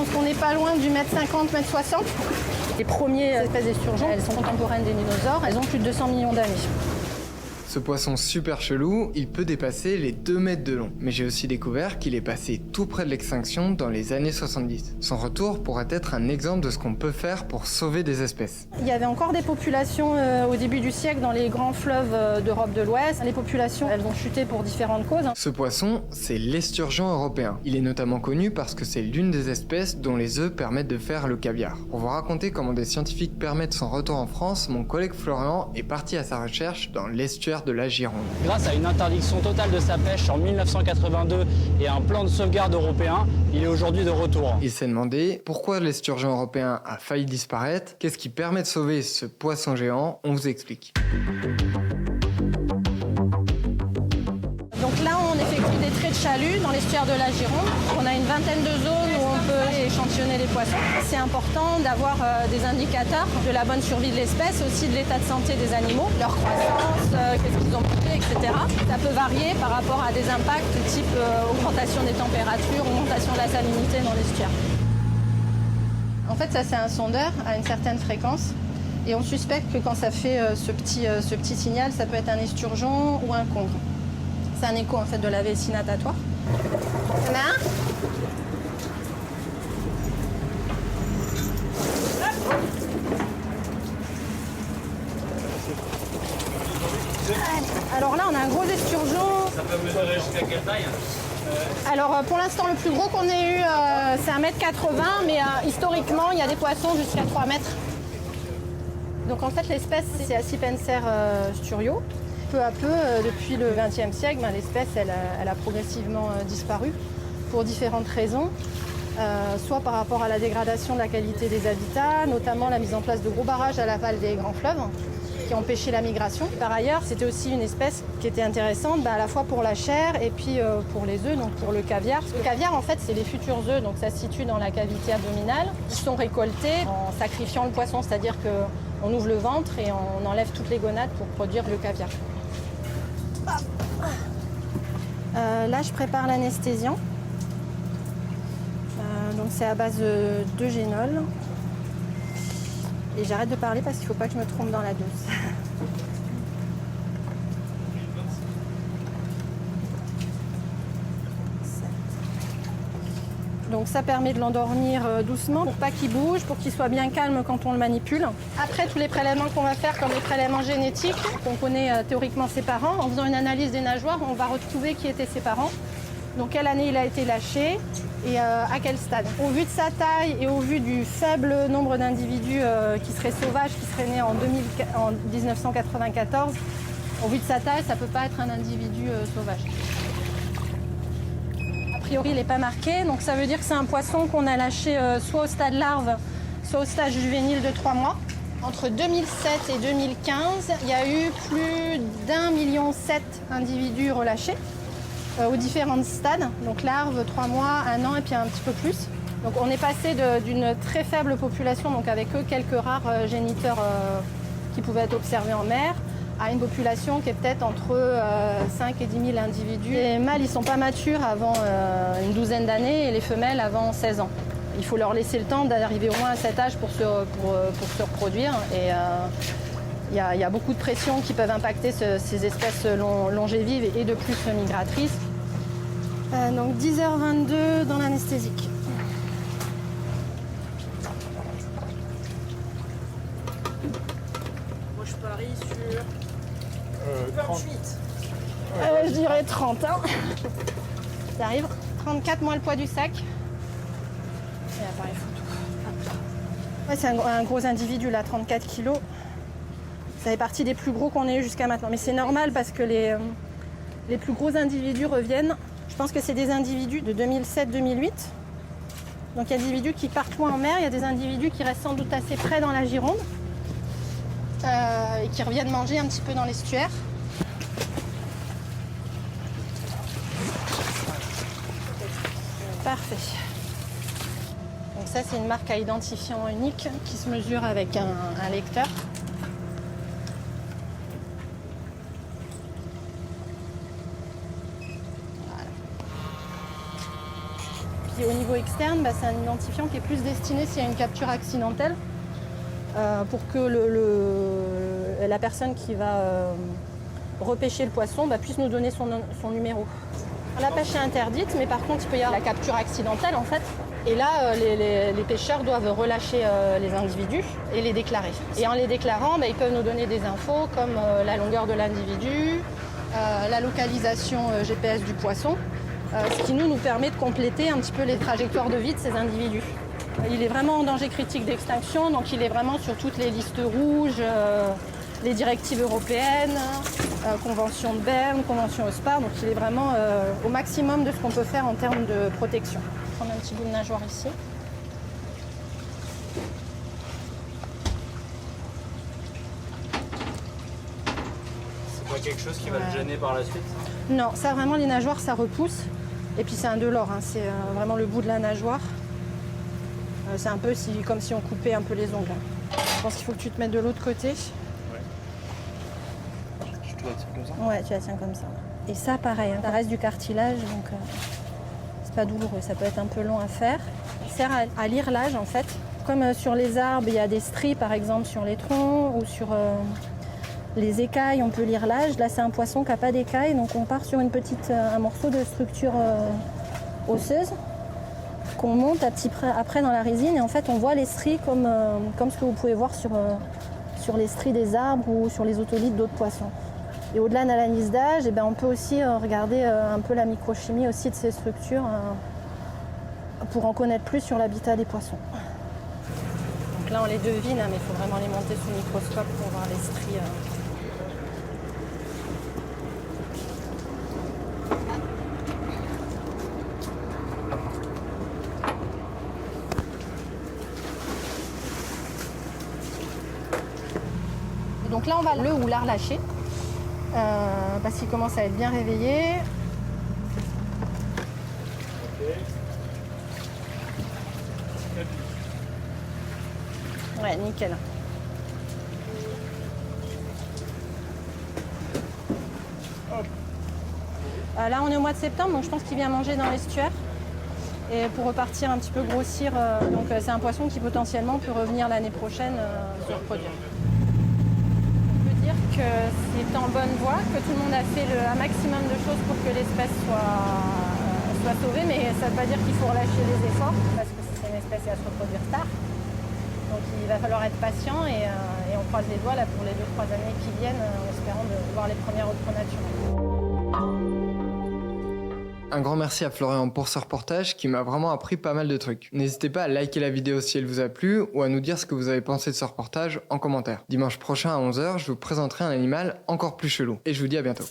pense qu'on n'est pas loin du mètre 50, mètre 60. Les premières espèces d'esturgeons, elles sont contemporaines des dinosaures. Elles ont plus de 200 millions d'années. Ce poisson super chelou, il peut dépasser les 2 mètres de long. Mais j'ai aussi découvert qu'il est passé tout près de l'extinction dans les années 70. Son retour pourrait être un exemple de ce qu'on peut faire pour sauver des espèces. Il y avait encore des populations au début du siècle dans les grands fleuves d'Europe de l'Ouest. Les populations, elles ont chuté pour différentes causes. Ce poisson, c'est l'esturgeon européen. Il est notamment connu parce que c'est l'une des espèces dont les œufs permettent de faire le caviar. Pour vous raconter comment des scientifiques permettent son retour en France, mon collègue Florian est parti à sa recherche dans l'estuaire de la Gironde. Grâce à une interdiction totale de sa pêche en 1982 et un plan de sauvegarde européen, il est aujourd'hui de retour. Il s'est demandé pourquoi l'esturgeon européen a failli disparaître, qu'est-ce qui permet de sauver ce poisson géant, on vous explique. Donc là, on effectue des traits de chalut dans l'estuaire de la Gironde. On a une vingtaine de zones où on peut échantillonner les poissons. C'est important d'avoir des indicateurs de la bonne survie de l'espèce, aussi de l'état de santé des animaux, leur croissance, qu'est-ce qu'ils ont mangé, etc. Ça peut varier par rapport à des impacts type augmentation des températures, augmentation de la salinité dans l'estuaire. En fait, ça c'est un sondeur à une certaine fréquence. Et on suspecte que quand ça fait ce petit signal, ça peut être un esturgeon ou un congre. C'est un écho en fait de la vessie natatoire. Il y en a un ? Alors là, on a un gros esturgeon. Ça peut mesurer jusqu'à quelle taille ? Alors pour l'instant, le plus gros qu'on ait eu, c'est 1,80 m, mais historiquement, il y a des poissons jusqu'à 3 mètres. Donc en fait, l'espèce, c'est Acipenser sturio. Peu à peu, depuis le XXe siècle, l'espèce elle a progressivement disparu pour différentes raisons. Soit par rapport à la dégradation de la qualité des habitats, notamment la mise en place de gros barrages à l'aval des grands fleuves qui empêchaient la migration. Par ailleurs, c'était aussi une espèce qui était intéressante à la fois pour la chair et puis pour les œufs, donc pour le caviar. Le caviar, en fait, c'est les futurs œufs, donc ça se situe dans la cavité abdominale. Ils sont récoltés en sacrifiant le poisson, c'est-à-dire qu'on ouvre le ventre et on enlève toutes les gonades pour produire le caviar. Là, je prépare l'anesthésiant. Donc c'est à base de génol. Et j'arrête de parler parce qu'il ne faut pas que je me trompe dans la dose. Donc ça permet de l'endormir doucement pour pas qu'il bouge, pour qu'il soit bien calme quand on le manipule. Après, tous les prélèvements qu'on va faire, comme les prélèvements génétiques, qu'on connaît théoriquement ses parents, en faisant une analyse des nageoires, on va retrouver qui étaient ses parents. Donc quelle année il a été lâché et à quel stade. Au vu de sa taille et au vu du faible nombre d'individus qui seraient sauvages, qui seraient nés en 1994, au vu de sa taille, ça ne peut pas être un individu sauvage. A priori, il n'est pas marqué, donc ça veut dire que c'est un poisson qu'on a lâché soit au stade larve, soit au stade juvénile de 3 mois. Entre 2007 et 2015, il y a eu plus d'1,7 million d'individus relâchés aux différents stades, donc larve, 3 mois, 1 an et puis un petit peu plus. Donc on est passé d'une très faible population, donc avec eux quelques rares géniteurs qui pouvaient être observés en mer, à une population qui est peut-être entre 5 et 10 000 individus. Les mâles, ils ne sont pas matures avant une douzaine d'années et les femelles avant 16 ans. Il faut leur laisser le temps d'arriver au moins à cet âge pour se reproduire. Et il y a beaucoup de pressions qui peuvent impacter ces espèces longévives et de plus migratrices. Donc 10h22 dans l'anesthésique. Moi je parie sur 28. Je dirais 30. Hein. Ça arrive. 34 moins le poids du sac. Et appareil photo. Ouais, c'est un gros individu là, 34 kilos. Ça fait partie des plus gros qu'on ait eu jusqu'à maintenant. Mais c'est normal parce que les plus gros individus reviennent. Je pense que c'est des individus de 2007-2008. Donc il y a des individus qui partent loin en mer, il y a des individus qui restent sans doute assez près dans la Gironde et qui reviennent manger un petit peu dans l'estuaire. Parfait. Donc ça c'est une marque à identifiant unique qui se mesure avec un lecteur. Puis au niveau externe, c'est un identifiant qui est plus destiné s'il y a une capture accidentelle pour que la personne qui va repêcher le poisson puisse nous donner son numéro. La pêche est interdite, mais par contre, il peut y avoir la capture accidentelle en fait. Et là, les pêcheurs doivent relâcher les individus et les déclarer. Et en les déclarant, ils peuvent nous donner des infos comme la longueur de l'individu, la localisation GPS du poisson, ce qui nous permet de compléter un petit peu les trajectoires de vie de ces individus. Il est vraiment en danger critique d'extinction, donc il est vraiment sur toutes les listes rouges, les directives européennes, convention de Berne, convention OSPAR, donc il est vraiment au maximum de ce qu'on peut faire en termes de protection. On va prendre un petit bout de nageoire ici. C'est pas quelque chose qui va le gêner par la suite, ça? Non, ça vraiment les nageoires ça repousse. Et puis c'est un delord, c'est vraiment le bout de la nageoire. C'est un peu comme si on coupait un peu les ongles. Je pense qu'il faut que tu te mettes de l'autre côté. Je te la tiens comme ça? Ouais, tu la tiens comme ça. Et ça pareil, ça reste du cartilage, donc c'est pas douloureux, ça peut être un peu long à faire. Ça sert à lire l'âge en fait. Comme sur les arbres, il y a des stries par exemple sur les troncs ou sur les écailles, on peut lire l'âge. Là c'est un poisson qui n'a pas d'écailles, donc on part sur un morceau de structure osseuse qu'on monte après dans la résine et en fait on voit les stries comme ce que vous pouvez voir sur les stries des arbres ou sur les otolithes d'autres poissons. Et au-delà de l'analyse d'âge, on peut aussi regarder un peu la microchimie aussi de ces structures pour en connaître plus sur l'habitat des poissons. Donc là on les devine, mais il faut vraiment les monter sous microscope pour voir les stries. Donc là, on va le ou la relâcher parce qu'il commence à être bien réveillé. Ouais, nickel. Là, on est au mois de septembre, donc je pense qu'il vient manger dans l'estuaire. Et pour repartir un petit peu grossir, donc c'est un poisson qui potentiellement peut revenir l'année prochaine se reproduire. Que c'est en bonne voie, que tout le monde a fait un maximum de choses pour que l'espèce soit sauvée, mais ça ne veut pas dire qu'il faut relâcher les efforts, parce que c'est une espèce qui va se reproduire tard. Donc il va falloir être patient et on croise les doigts là, pour les 2-3 années qui viennent, en espérant de voir les premières autres naturelles. Un grand merci à Florian pour ce reportage qui m'a vraiment appris pas mal de trucs. N'hésitez pas à liker la vidéo si elle vous a plu ou à nous dire ce que vous avez pensé de ce reportage en commentaire. Dimanche prochain à 11h, je vous présenterai un animal encore plus chelou. Et je vous dis à bientôt.